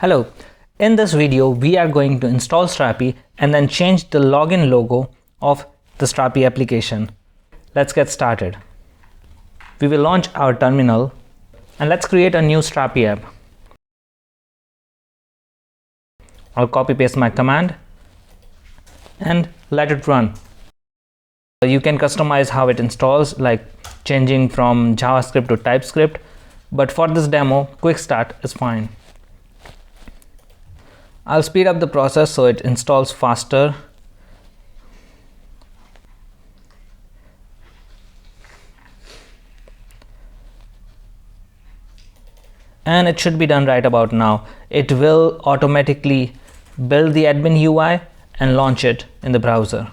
Hello, in this video we are going to install Strapi and then change the login logo of the Strapi application. Let's get started. We will launch our terminal and let's create a new Strapi app. I'll copy paste my command and let it run. You can customize how it installs, like changing from JavaScript to TypeScript, but for this demo, quick start is fine. I'll speed up the process so it installs faster. And it should be done right about now. It will automatically build the admin UI and launch it in the browser.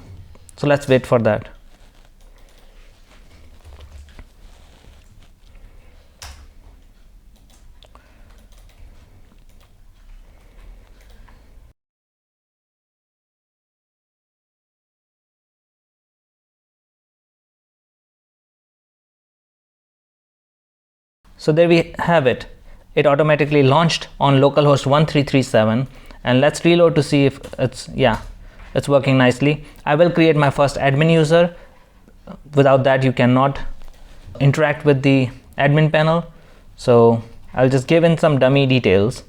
So let's wait for that. So there we have it. It automatically launched on localhost 1337, and let's reload to see if it's working nicely. I will create my first admin user. Without that you cannot interact with the admin panel. So I'll just give in some dummy details,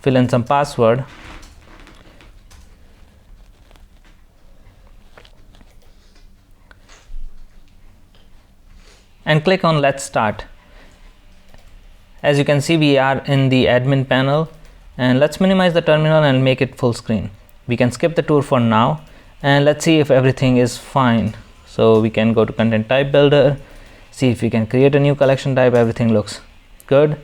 fill in some password, and click on let's start. As you can see, we are in the admin panel, and let's minimize the terminal and make it full screen. We can skip the tour for now and let's see if everything is fine. So we can go to content type builder, see if we can create a new collection type. Everything looks good.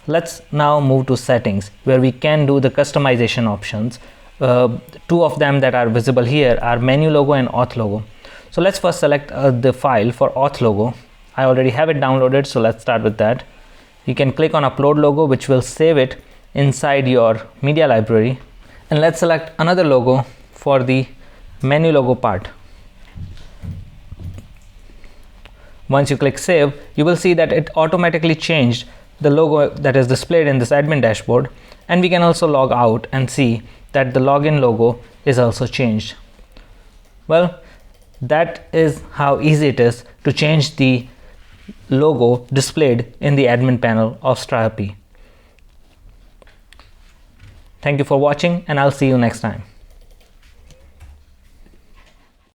Let's now move to settings, where we can do the customization options. Two of them that are visible here are menu logo and auth logo. So let's first select the file for auth logo. I already have it downloaded, so let's start with that. You can click on upload logo, which will save it inside your media library, and let's select another logo for the menu logo part. Once you click save, you will see that it automatically changed the logo that is displayed in this admin dashboard, and we can also log out and see that the login logo is also changed. Well, that is how easy it is to change the logo displayed in the admin panel of Strapi. Thank you for watching, and I'll see you next time.